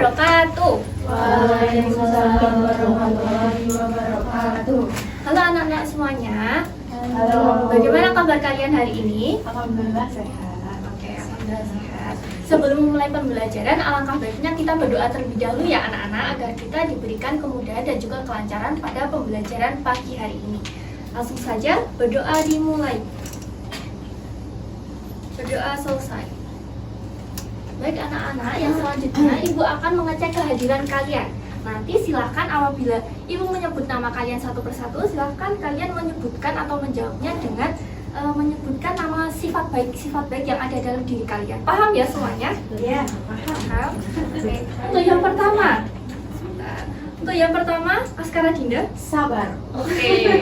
wabarakatuh. Waalaikumsalam warahmatullahi wabarakatuh. Halo anak-anak semuanya. Halo. Bagaimana kabar kalian hari ini? Alhamdulillah sehat. Oke, alhamdulillah sehat. Sebelum memulai pembelajaran, alangkah baiknya kita berdoa terlebih dahulu ya anak-anak, agar kita diberikan kemudahan dan juga kelancaran pada pembelajaran pagi hari ini. Langsung saja berdoa dimulai. Berdoa selesai. Baik anak-anak, yang selanjutnya Ibu akan mengecek kehadiran kalian. Nanti silahkan apabila Ibu menyebut nama kalian satu persatu, silahkan kalian menyebutkan atau menjawabnya dengan menyebutkan nama sifat baik yang ada dalam diri kalian. Paham ya semuanya? Iya, Paham? Oke. Untuk yang pertama, Askara Dinda. sabar. Oke.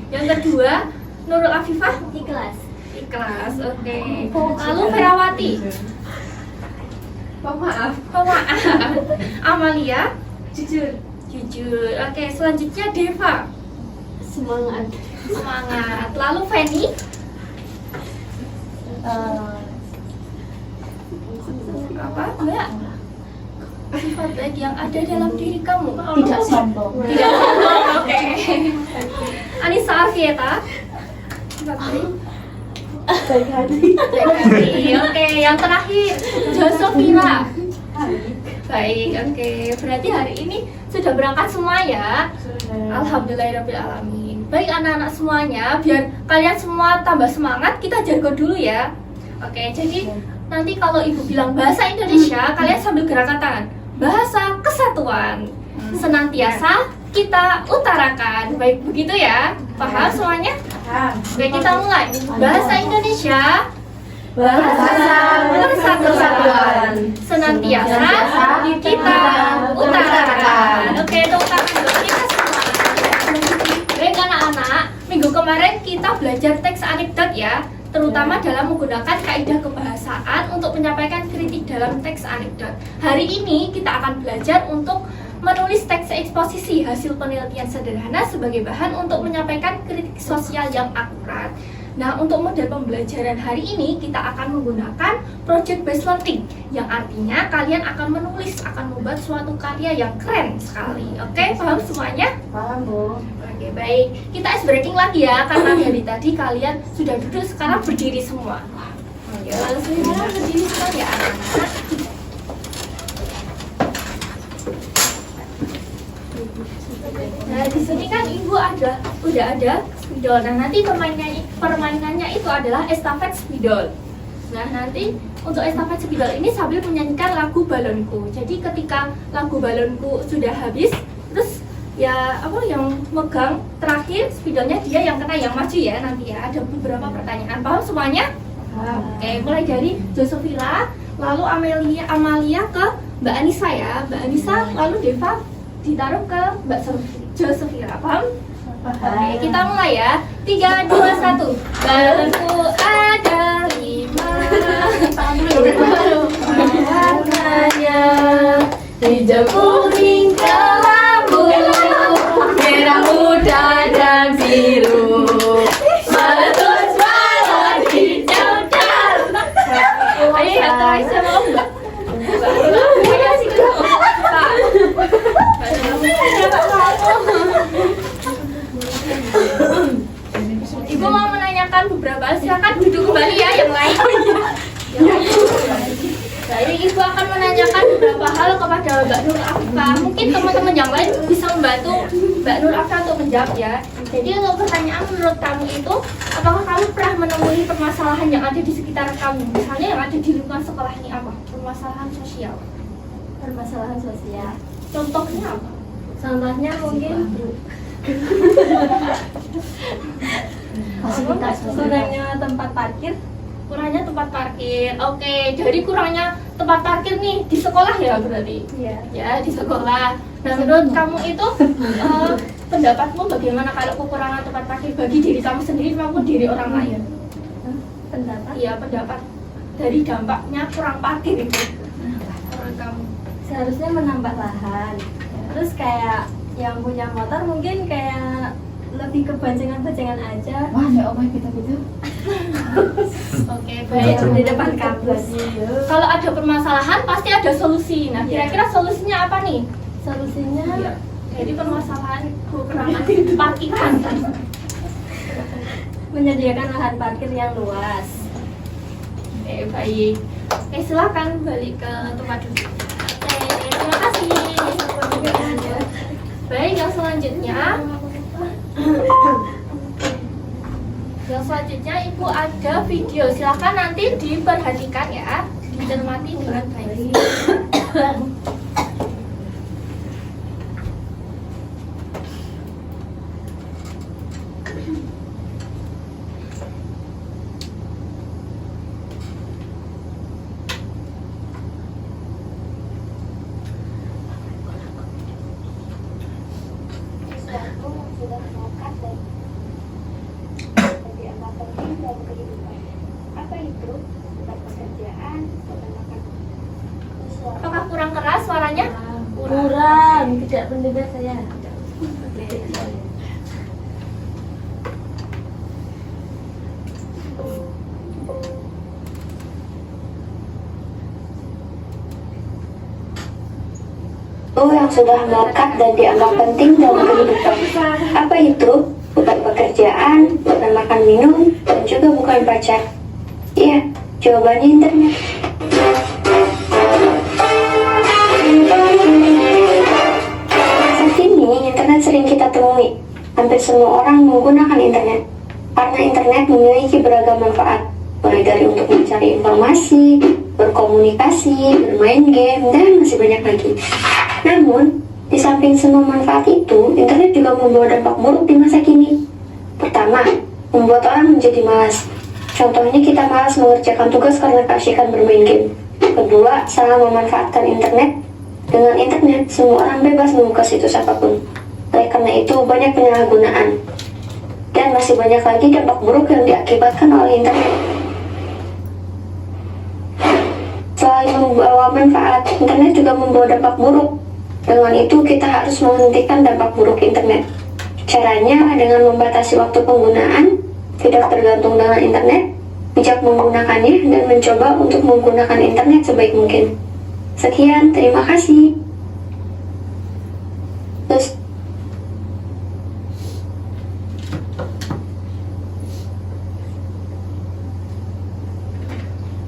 Yang kedua, Nurul Afifah. Ikhlas. Ikhlas. Oke. Lalu Ferawati. Pemaaf. Pemaaf. Amalia. Jujur. Jujur. Oke, selanjutnya Deva. Semangat. Semangat. Lalu Feni. Apa? Enggak. Sifat baik yang ada dalam diri kamu. Tidak sombong. Tidak sombong. Oke. Anissa Arfieta. Sifat baik. Baik hati. Baik hati. Oke, yang terakhir Josofira. Baik, oke. Berarti hari ini sudah berangkat semua ya. Alhamdulillahirrahmanirrahim. Baik anak-anak semuanya, biar kalian semua tambah semangat, kita jargon dulu ya. Oke, jadi nanti kalau Ibu bilang bahasa Indonesia, kalian sambil gerakan tangan. Bahasa kesatuan. Senantiasa kita utarakan. Baik, begitu ya. Paham semuanya? Oke, kita mulai. Bahasa Indonesia. Bahasa Persatuan. Senantiasa kita utarakan. Oke, tepuk tangan dulu. Kita semangat. Baik anak-anak, minggu kemarin kita belajar teks anekdot ya, terutama dalam menggunakan kaidah kebahasaan untuk menyampaikan kritik dalam teks anekdot. Hari ini kita akan belajar untuk menulis teks eksposisi hasil penelitian sederhana sebagai bahan untuk menyampaikan kritik sosial yang akurat. Nah, untuk model pembelajaran hari ini kita akan menggunakan project based learning, yang artinya kalian akan membuat suatu karya yang keren sekali. Oke, paham semuanya? Paham, Bu. Oke, baik. Kita ice breaking lagi ya, karena dari tadi kalian sudah duduk, sekarang berdiri semua. Ayo, sekarang berdiri semua ya anak-anak. Nah, di sini kan Ibu udah ada spidol. Nah, nanti permainannya itu adalah estafet spidol. Nah, nanti untuk estafet spidol ini sambil menyanyikan lagu balonku. Jadi ketika lagu balonku sudah habis, terus ya yang megang terakhir spidolnya dia yang kena, yang maju ya nanti ya. Ada beberapa pertanyaan. Paham semuanya? Oke, mulai dari Josofira, lalu Amalia ke Mbak Anissa ya. Mbak Anissa, lalu Deva ditaruh ke Mbak Josofira. Paham? Oke, kita mulai ya. 3, 2, 1. Balonku ada 5. Warnanya hijau, kuning, kelabu, merah muda dan biru. Meletus balon hijau dan. Ayo ya, terakhir sama Mbak. Ayo sih Ibu mau menanyakan beberapa hal, silakan duduk kembali ya yang lain. Jadi Ibu akan menanyakan beberapa hal kepada Mbak Nur Afka. Mungkin teman-teman yang lain bisa membantu Mbak Nur Afka untuk menjawab ya. Jadi untuk pertanyaan menurut kamu itu, apakah kamu pernah menemui permasalahan yang ada di sekitar kamu? Misalnya yang ada di lingkungan sekolah ini apa? Permasalahan sosial. Permasalahan sosial. Contohnya apa? Contohnya mungkin Fasilitas kurangnya tempat parkir. Kurangnya tempat parkir. Oke, dari kurangnya tempat parkir nih di sekolah ya berarti. Iya. Ya, di sekolah. Nah, menurut kamu itu pendapatmu bagaimana kalau kekurangan tempat parkir bagi diri kamu sendiri maupun diri orang lain? Pendapat. Iya, pendapat dari dampaknya kurang parkir itu. Menurut kamu? Seharusnya menambah lahan. Terus kayak yang punya motor mungkin kayak lebih ke boncengan-boncengan aja. Wah, ya Allah kita gitu. Oke, baik. Di depan kampus. Kalau ada permasalahan pasti ada solusi. Nah, kira-kira solusinya apa nih? Solusinya Jadi permasalahan kekurangan parkiran. menyediakan lahan parkir yang luas. Oke, baik. Oke, silakan balik ke tempat duduk. Oke, terima kasih. Baik, yang selanjutnya. Yang selanjutnya Ibu ada video. Silakan nanti diperhatikan ya, dicermati dengan baik. Apakah kurang keras suaranya? Kurang, tidak mendengar saya. Yang sudah melekat dan dianggap penting dalam kehidupan. Apa itu? Bukan pekerjaan, bukan makan minum, dan juga bukan pacar. Iya, jawabannya internet. Saat ini, internet sering kita temui. Hampir semua orang menggunakan internet. Karena internet memiliki beragam manfaat, mulai dari untuk mencari informasi, berkomunikasi, bermain game, dan masih banyak lagi. Namun, di samping semua manfaat itu, internet juga membawa dampak buruk di masa kini. Pertama, membuat orang menjadi malas. Contohnya kita malas mengerjakan tugas karena keasyikan bermain game. Kedua, salah memanfaatkan internet. Dengan internet, semua orang bebas membuka situs apapun. Oleh karena itu, banyak penyalahgunaan. Dan masih banyak lagi dampak buruk yang diakibatkan oleh internet. Selain membawa manfaat, internet juga membawa dampak buruk. Dengan itu, kita harus menghentikan dampak buruk internet. Caranya dengan membatasi waktu penggunaan, tidak tergantung dengan internet, bijak menggunakannya, dan mencoba untuk menggunakan internet sebaik mungkin. Sekian, terima kasih.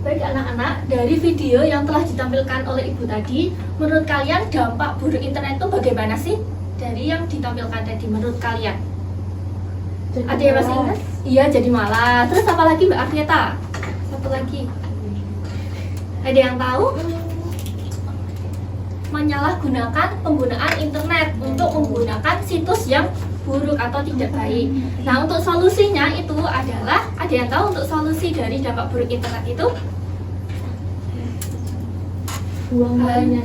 Baik anak-anak, dari video yang telah ditampilkan oleh Ibu tadi, menurut kalian dampak buruk internet itu bagaimana sih? Dari yang ditampilkan tadi, menurut kalian? Ada yang masih ingat? Iya, jadi malas. Terus apa lagi Mbak Arvieta? Satu lagi. Ada yang tahu? Menyalahgunakan penggunaan internet untuk menggunakan situs yang buruk atau tidak baik. Nah, untuk solusinya itu adalah, ada yang tahu untuk solusi dari dampak buruk internet itu? Buang banyak.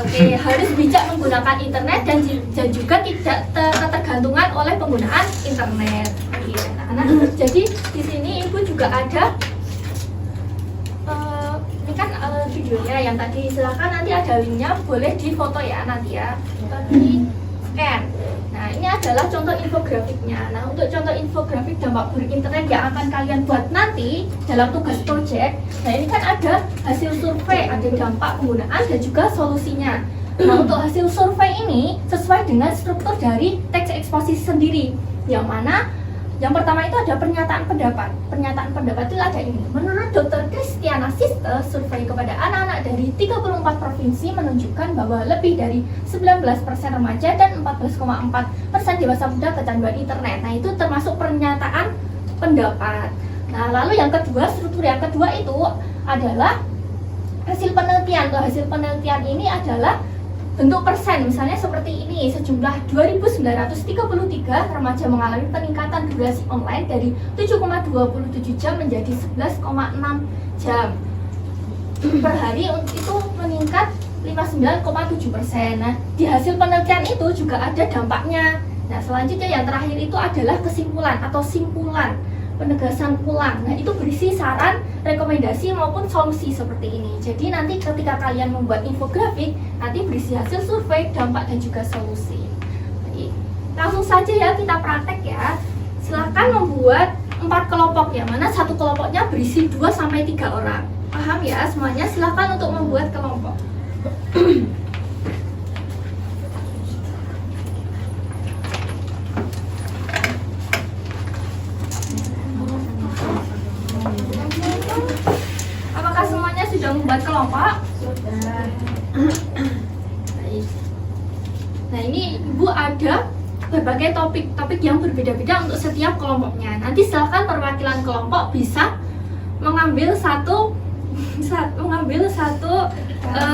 Oke, harus bijak menggunakan internet dan juga tidak ketergantungan oleh penggunaan internet. Nah, jadi di sini Ibu juga ada ini kan videonya yang tadi. Silakan nanti ada linknya, boleh difoto ya nanti ya, atau di scan. Nah, ini adalah contoh infografiknya. Nah, untuk contoh infografik dampak buruk internet yang akan kalian buat nanti dalam tugas project, nah ini kan ada hasil survei, ada dampak penggunaan dan juga solusinya. Nah, untuk hasil survei ini sesuai dengan struktur dari teks eksposisi sendiri, yang mana yang pertama itu ada pernyataan pendapat. Pernyataan pendapat itu ada ini. Menurut Dr. Christiana Siste, survei kepada anak-anak dari 34 provinsi menunjukkan bahwa lebih dari 19% remaja dan 14,4% dewasa muda kecanduan internet. Nah, itu termasuk pernyataan pendapat. Nah, lalu yang kedua, struktur yang kedua itu adalah hasil penelitian. Tuh, hasil penelitian ini adalah bentuk persen, misalnya seperti ini, sejumlah 2.933 remaja mengalami peningkatan durasi online dari 7,27 jam menjadi 11,6 jam per hari, itu meningkat 59,7%. Nah, di hasil penelitian itu juga ada dampaknya. Nah, selanjutnya yang terakhir itu adalah kesimpulan atau simpulan, penegasan ulang. Nah, itu berisi saran, rekomendasi maupun solusi seperti ini. Jadi nanti ketika kalian membuat infografik, nanti berisi hasil survei, dampak dan juga solusi. Jadi, langsung saja ya kita praktek ya. Silakan membuat 4 kelompok, yang mana satu kelompoknya berisi 2 sampai 3 orang. Paham ya semuanya? Silahkan untuk membuat kelompok. Apakah semuanya sudah membuat kelompok? Sudah. Baik. Nah, ini Ibu ada berbagai topik yang berbeda-beda untuk setiap kelompoknya. Nanti silakan perwakilan kelompok bisa mengambil satu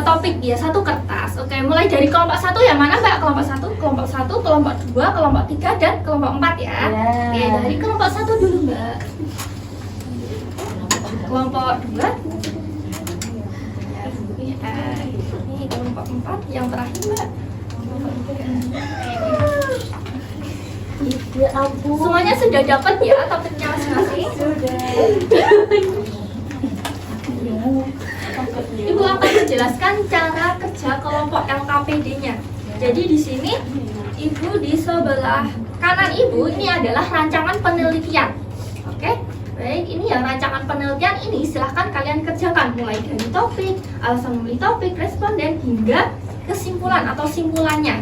topik ya, satu kertas. Oke, mulai dari kelompok 1 yang mana Mbak? Kelompok 1, kelompok 2, kelompok 3 dan kelompok 4 ya. Oke, dari kelompok 1 dulu Mbak. Kelompok 2. Ini kelompok 4 yang terakhir Mbak. Ya ampun. Semuanya sudah dapat ya topiknya masing-masing? Sudah. Ibu akan menjelaskan cara kerja kelompok LKPD-nya. Jadi di sini Ibu di sebelah kanan Ibu ini adalah rancangan penelitian. Oke? Baik, ini ya rancangan penelitian ini silahkan kalian kerjakan mulai dari topik, alasan memilih topik, responden hingga kesimpulan atau simpulannya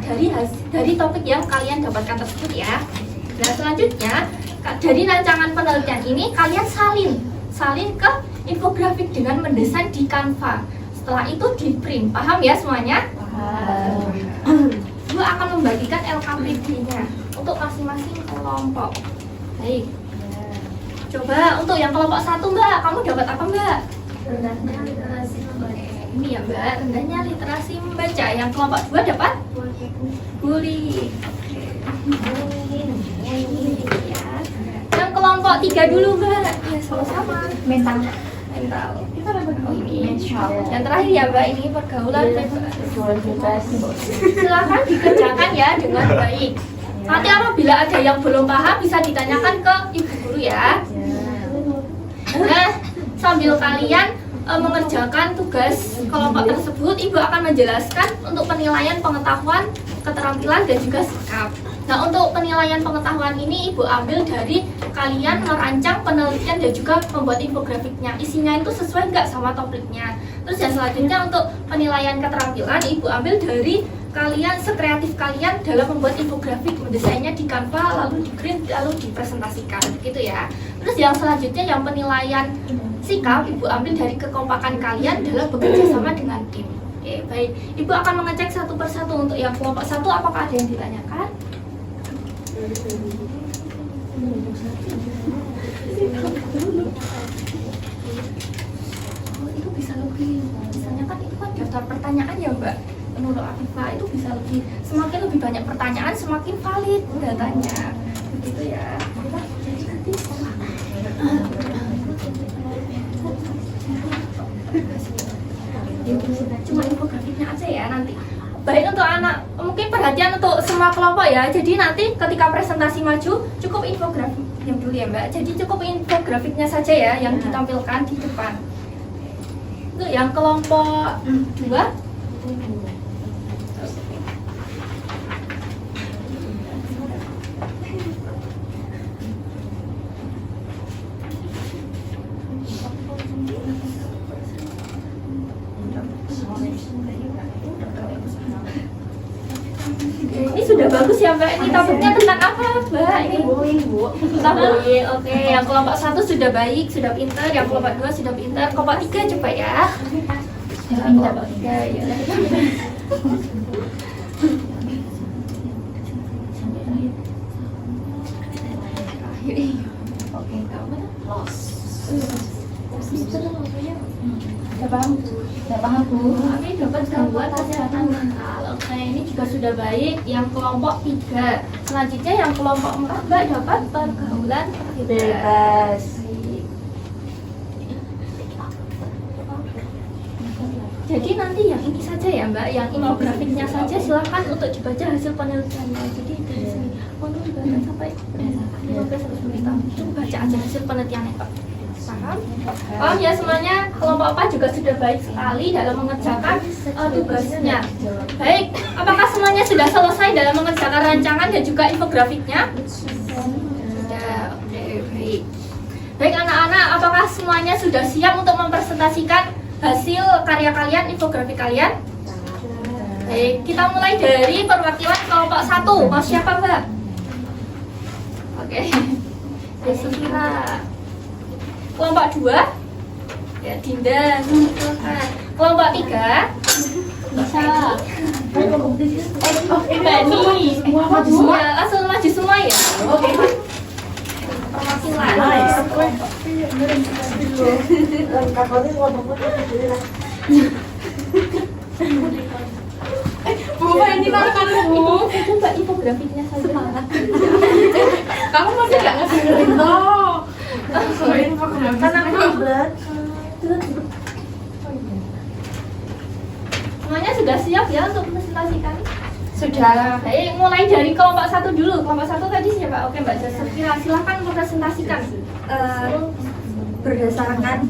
dari topik yang kalian dapatkan tersebut ya. Nah, selanjutnya dari rancangan penelitian ini kalian salin ke infografik dengan mendesain di Canva. Setelah itu di print. Paham ya semuanya? Paham. Ibu akan membagikan LKPD-nya untuk masing-masing kelompok. Baik. Coba untuk yang kelompok 1 Mbak, kamu dapat apa Mbak? Rendahnya literasi membaca. Ini ya Mbak, rendahnya literasi membaca. Yang kelompok 2 dapat? Bullying. Ya. Yang kelompok 3 dulu Mbak. Ya sama-sama. Mental. Kita dapat yang terakhir ya Mbak, ini pergaulan bebas. Bebas. Silakan dikerjakan ya dengan baik. Nanti apabila ada yang belum paham bisa ditanyakan ke ibu guru ya. Nah, sambil kalian mengerjakan tugas kelompok tersebut, Ibu akan menjelaskan untuk penilaian pengetahuan, keterampilan, dan juga sikap. Nah, untuk penilaian pengetahuan ini Ibu ambil dari kalian merancang penelitian dan juga membuat infografiknya. Isinya itu sesuai nggak sama topiknya. Terus yang selanjutnya untuk penilaian keterampilan Ibu ambil dari kalian, sekreatif kalian dalam membuat infografik, mendesainnya di Canva, lalu di print, lalu dipresentasikan gitu ya. Terus yang selanjutnya yang penilaian sikap Ibu ambil dari kekompakan kalian dalam bekerja sama dengan tim. Oke, baik. Ibu akan mengecek satu persatu. Untuk yang kelompok 1 apakah ada yang ditanyakan? Oh, itu bisa lebih, misalnya kan itu kan daftar pertanyaan ya Mbak. Menurut Afifah itu bisa lebih, semakin lebih banyak pertanyaan semakin valid datanya, begitu ya. Jadi nanti cuma infografiknya aja ya nanti. Baik, untuk anak mungkin perhatian untuk semua kelompok ya. Jadi nanti ketika presentasi maju cukup infografik yang dulu ya Mbak. Jadi cukup infografiknya saja ya yang ditampilkan di depan. Untuk yang kelompok 2 ini sudah bagus ya Mbak. Ini topiknya tentang apa Mbak? Ini bullying Bu. tentang bullying. Oke, yang kelompok 1 sudah baik, sudah pintar. Yang kelompok 2 sudah pintar. Kelompok 3 coba ya. Kelompok 3 ya. Oke, kamu Udah paham Bu. Kami dapat gangguan kesehatan mental. Oke, ini juga sudah baik. Yang kelompok 3. Selanjutnya yang kelompok 4 Mbak dapat pergaulan Bebas. Jadi nanti yang ini saja ya Mbak, yang infografiknya saja silahkan untuk dibaca hasil penelitiannya. Jadi dari sini untuk dibaca sampai 15 menit itu baca aja hasil penelitiannya Pak. Paham? Paham ya semuanya? Kelompok 4 juga sudah baik sekali dalam mengerjakan tugasnya. Baik, apakah semuanya sudah selesai dalam mengerjakan rancangan dan juga infografiknya? Sudah, oke, baik. Baik anak-anak, apakah semuanya sudah siap untuk mempresentasikan hasil karya kalian, infografi kalian? Baik, kita mulai dari perwakilan kelompok 1. Mau siapa, Mbak? Oke. Bismillah. Kelompok 2? Ya, Dinda. Silakan. Kelompok 3? Bisa. Bani. Ya, langsung maju semua ya. Oke. Perwakilan. Bu, ini makanmu. Coba infografinya saja. Semangat. Kamu masih nggak ngasih toh? Karena aku berat. Semuanya sudah siap ya untuk presentasikan? Sudah. Baik, mulai dari kelompok 1 dulu. Kelompok 1 tadi siapa? Oke, Mbak Jasmina, silakan mempresentasikan. Berdasarkan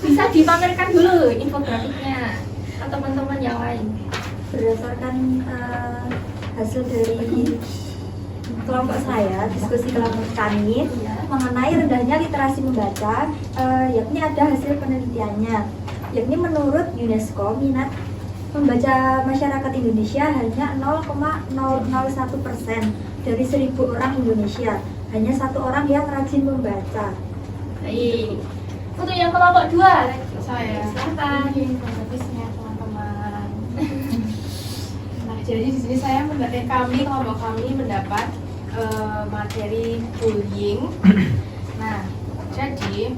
Bisa dipamerkan dulu infografiknya ke teman-teman yang lain. berdasarkan hasil dari kelompok saya, diskusi kelompok kami mengenai rendahnya literasi membaca, yakni ada hasil penelitiannya, yakni menurut UNESCO minat membaca masyarakat Indonesia hanya 0,001% dari 1.000 orang Indonesia, hanya 1 orang yang rajin membaca. Baik. Untuk yang kelompok 2, Saya. silakan. Infografisnya teman-teman. Nah, jadi di sini saya kelompok kami mendapat materi bullying. Nah, jadi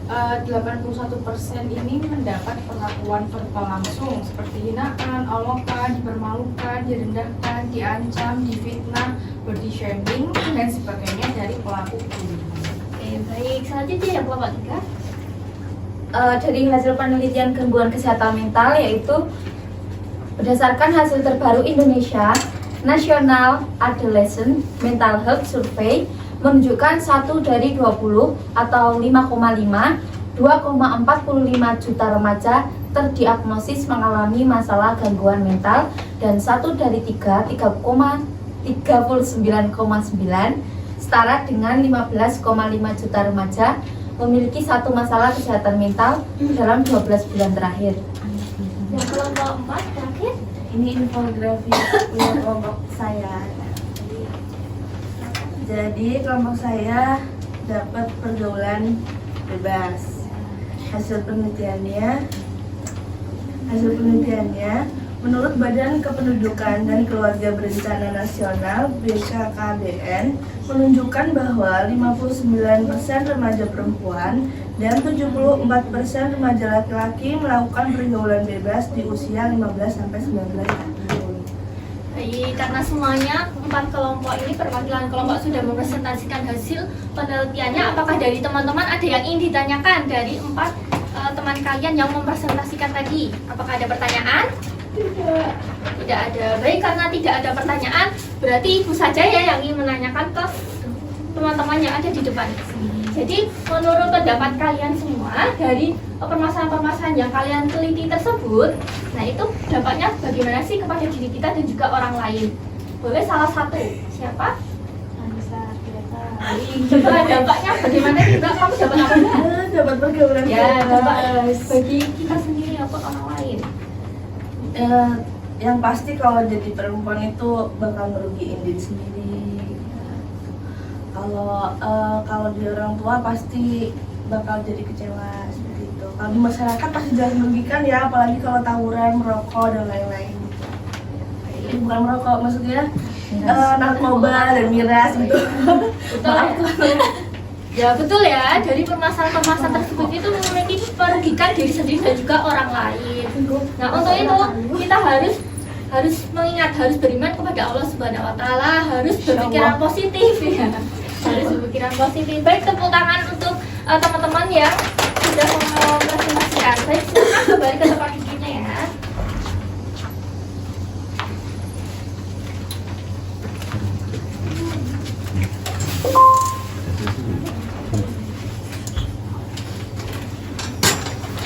81% ini mendapat perlakuan verbal langsung seperti hinaan, olokan, dipermalukan, direndahkan, diancam, difitnah, body shaming dan sebagainya dari pelaku bullying. Oke, baik. Selanjutnya yang kelompok 3. Dari hasil penelitian gangguan kesehatan mental, yaitu berdasarkan hasil terbaru Indonesia National Adolescent Mental Health Survey menunjukkan 1 dari 20 atau 5,5 2,45 juta remaja terdiagnosis mengalami masalah gangguan mental dan 1 dari 3 39,9 setara dengan 15,5 juta remaja memiliki satu masalah kesehatan mental dalam 12 bulan terakhir. Yang kelompok 4 terakhir. Ini infografi punya kelompok saya. Jadi kelompok saya dapat pergaulan bebas. Hasil penelitiannya, menurut Badan Kependudukan dan Keluarga Berencana Nasional (BKKBN) menunjukkan bahwa 59% remaja perempuan dan 74% remaja laki-laki melakukan pergaulan bebas di usia 15-19 tahun. Baik, karena semuanya 4 kelompok ini perwakilan kelompok sudah mempresentasikan hasil penelitiannya, apakah dari teman-teman ada yang ingin ditanyakan dari 4 teman kalian yang mempresentasikan tadi? Apakah ada pertanyaan? Tidak ada. Baik, karena tidak ada pertanyaan, berarti ibu saja ya yang ingin menanyakan ke teman-teman yang ada di depan. Jadi, menurut pendapat kalian semua dari permasalahan-permasalahan yang kalian teliti tersebut, nah itu dampaknya bagaimana sih kepada diri kita dan juga orang lain? Boleh salah satu. Siapa? Coba dampaknya bagaimana juga? Kamu dapat apa? Dapat pergaulan Ya, dampak bebas. bagi kita sendiri ataupun orang lain. Yang pasti kalau jadi perempuan itu bakal ngerugiin diri sendiri. Kalau di orang tua pasti bakal jadi kecewa seperti itu. Kalau di masyarakat pasti jelas merugikan ya, apalagi kalau tawuran, merokok dan lain-lain. Bukan merokok, maksudnya narkoba dan miras gitu. Betul ya? Ya betul ya, dari permasalahan-permasalahan tersebut itu memiliki merugikan diri sendiri dan juga orang lain. Nah untuk itu kita harus mengingat, harus beriman kepada Allah Subhanahu Wa Taala, harus berpikiran positif ya, harus berpikiran positif. Baik, tepuk tangan untuk teman-teman yang sudah mempresentasikan. Baik, silakan kembali ke tempat duduknya ya.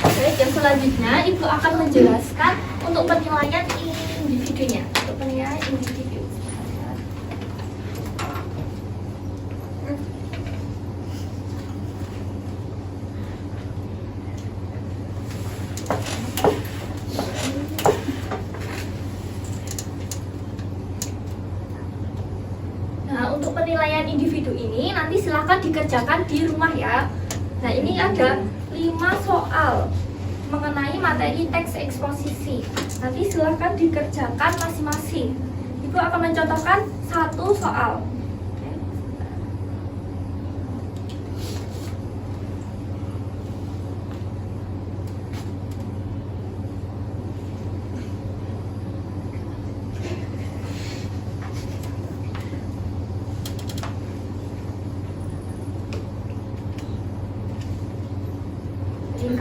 Baik, yang selanjutnya Ibu akan menjelaskan untuk penilaian individunya. Untuk penilaian individu. untuk penilaian individu ini nanti silahkan dikerjakan di rumah ya. Nah ini ada 5 soal mengenai materi teks eksposisi. Nanti silahkan dikerjakan masing-masing. Ibu akan mencontohkan 1 soal.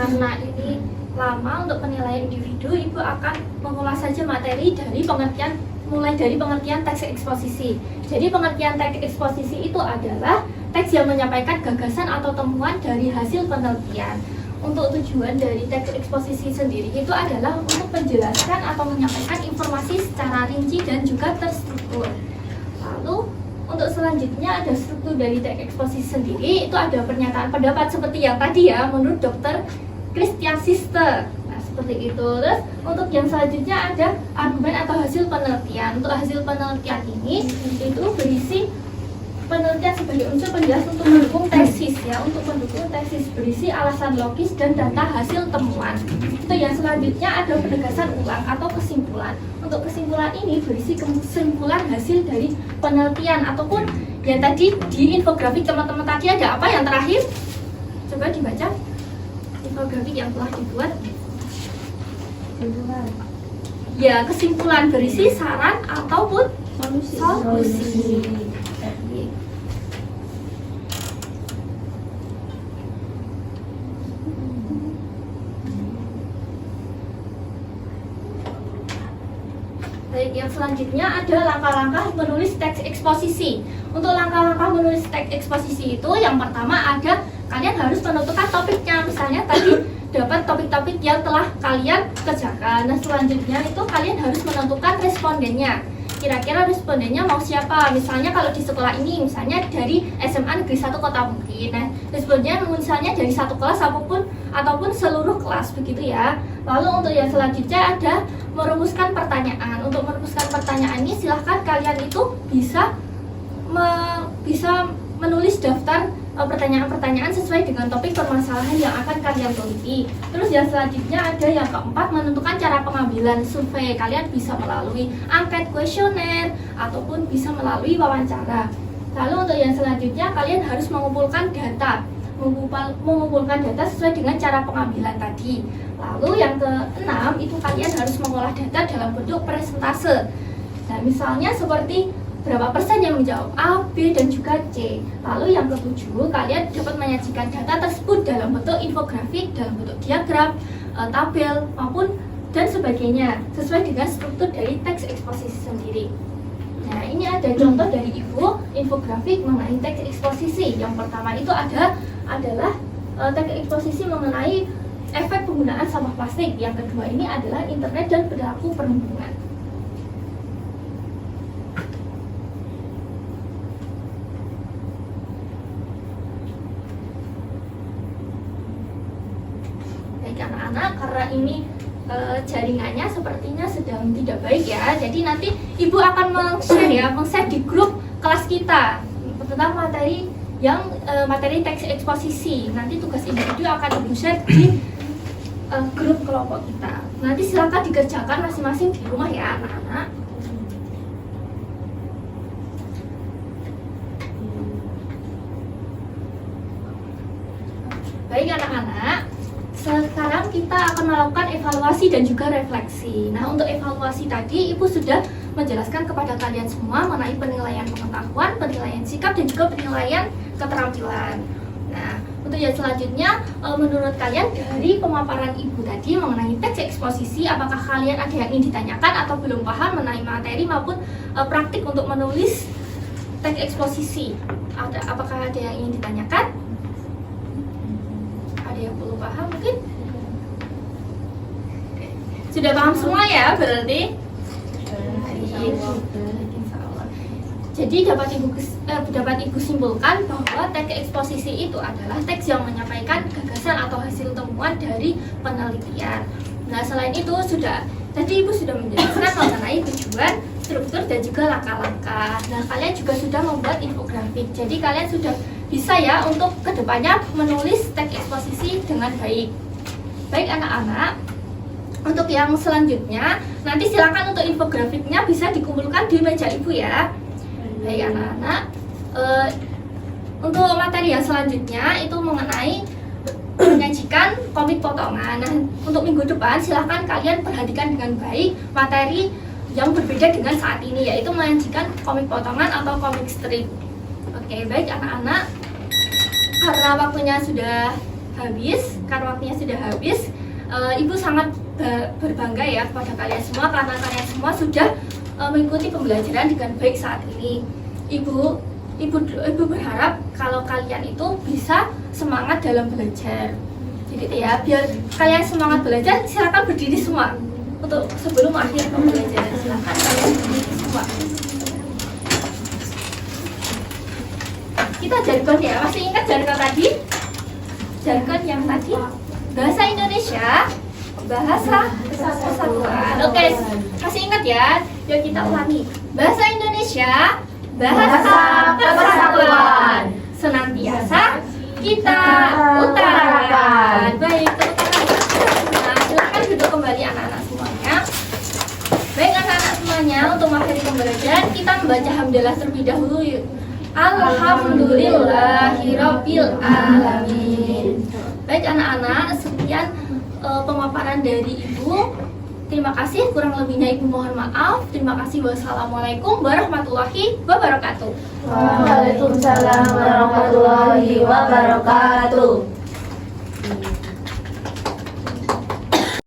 Karena ini lama untuk penilaian individu, Ibu akan mengulas saja materi dari pengertian, mulai dari pengertian teks eksposisi. Jadi pengertian teks eksposisi itu adalah teks yang menyampaikan gagasan atau temuan dari hasil penelitian. Untuk tujuan dari teks eksposisi sendiri itu adalah untuk menjelaskan atau menyampaikan informasi secara rinci dan juga terstruktur. Lalu untuk selanjutnya ada struktur dari teks eksposisi sendiri, itu ada pernyataan pendapat seperti yang tadi ya, menurut Dr. Christian Sister. Nah, seperti itu. Terus untuk yang selanjutnya ada argumen atau hasil penelitian. Untuk hasil penelitian ini itu berisi penelitian sebagai unsur penjelas untuk mendukung tesis ya, untuk mendukung tesis, berisi alasan logis dan data hasil temuan. Itu yang selanjutnya ada penegasan ulang atau kesimpulan. Untuk kesimpulan ini berisi kesimpulan hasil dari penelitian ataupun yang tadi di infografik teman-teman tadi ada apa yang terakhir? Coba dibaca infografik yang telah dibuat. Ya, kesimpulan berisi saran ataupun solusi. Baik, yang selanjutnya ada langkah-langkah menulis teks eksposisi. Untuk langkah-langkah menulis teks eksposisi itu yang pertama ada kalian harus menentukan topiknya. Misalnya tadi dapat topik-topik yang telah kalian kerjakan. Nah, selanjutnya itu kalian harus menentukan respondennya. Kira-kira respondennya mau siapa? Misalnya kalau di sekolah ini misalnya dari SMA Negeri 1 Kota Bukit. Nah, respondennya misalnya dari satu kelas ataupun seluruh kelas begitu ya. Lalu untuk yang selanjutnya ada merumuskan pertanyaan. Untuk merumuskan pertanyaan ini silahkan kalian itu bisa menulis daftar pertanyaan-pertanyaan sesuai dengan topik permasalahan yang akan kalian teliti. Terus yang selanjutnya ada yang keempat, menentukan cara pengambilan survei. Kalian bisa melalui angket kuesioner ataupun bisa melalui wawancara. Lalu untuk yang selanjutnya kalian harus mengumpulkan data. Mengumpulkan data sesuai dengan cara pengambilan tadi. Lalu yang keenam itu kalian harus mengolah data dalam bentuk persentase. Nah, misalnya seperti berapa persen yang menjawab A, B, dan juga C. Lalu yang ketujuh, kalian dapat menyajikan data tersebut dalam bentuk infografik, dalam bentuk diagram, tabel, maupun dan sebagainya, sesuai dengan struktur dari teks eksposisi sendiri. Nah, ini ada contoh dari Ibu infografik mengenai teks eksposisi. Yang pertama itu adalah teks eksposisi mengenai efek penggunaan sampah plastik. Yang kedua ini adalah internet dan perilaku perhubungan. Anak-anak, karena ini jaringannya sepertinya sedang tidak baik ya, jadi nanti Ibu akan meng-share di grup kelas kita tentang materi teks eksposisi. Nanti tugas individu akan Ibu share di grup kelompok kita. Nanti silakan dikerjakan masing-masing di rumah ya anak-anak. Baik anak-anak, sekarang kita akan melakukan evaluasi dan juga refleksi. Nah, untuk evaluasi tadi Ibu sudah menjelaskan kepada kalian semua mengenai penilaian pengetahuan, penilaian sikap, dan juga penilaian keterampilan. Nah, untuk yang selanjutnya, menurut kalian dari pemaparan Ibu tadi mengenai teks eksposisi, apakah kalian ada yang ingin ditanyakan atau belum paham mengenai materi maupun praktik untuk menulis teks eksposisi? Apakah ada yang ingin ditanyakan? Yang belum paham mungkin? Sudah paham semua ya berarti? Jadi dapat Ibu simpulkan bahwa teks eksposisi itu adalah teks yang menyampaikan gagasan atau hasil temuan dari penelitian. Nah, selain itu tadi Ibu sudah menjelaskan mengenai tujuan struktur dan juga langkah-langkah. Nah, kalian juga sudah membuat infografik. Jadi kalian sudah bisa ya untuk kedepannya menulis teks eksposisi dengan baik. Baik anak-anak, untuk yang selanjutnya nanti silakan untuk infografiknya bisa dikumpulkan di meja ibu ya. Baik anak-anak, untuk materi yang selanjutnya itu mengenai menyajikan komik potongan. Nah, untuk minggu depan silahkan kalian perhatikan dengan baik materi yang berbeda dengan saat ini, yaitu menyajikan komik potongan atau komik strip. Oke, baik anak-anak, karena waktunya sudah habis, Ibu sangat berbangga ya kepada kalian semua karena kalian semua sudah mengikuti pembelajaran dengan baik saat ini. Ibu berharap kalau kalian itu bisa semangat dalam belajar. Jadi ya, biar kalian semangat belajar, silakan berdiri semua. Untuk sebelum akhir pembelajaran, silakan kalian berdiri semua. Kita jargon ya, masih ingat jargon tadi? Jargon yang tadi, bahasa Indonesia, bahasa kesatuan. Oke, masih ingat ya? Yuk kita ulangi. Bahasa Indonesia, bahasa persatuan, senantiasa kita utarakan. Baik, nah, silakan duduk kembali anak-anak semuanya. Baik anak-anak semuanya, untuk materi pembelajaran kita membaca hamdalah terlebih dahulu yuk. Alhamdulillahirabbil alamin. Baik anak-anak, sekian pemaparan dari Ibu. Terima kasih, kurang lebihnya Ibu mohon maaf. Terima kasih. Wassalamualaikum warahmatullahi wabarakatuh. Waalaikumsalam warahmatullahi wabarakatuh.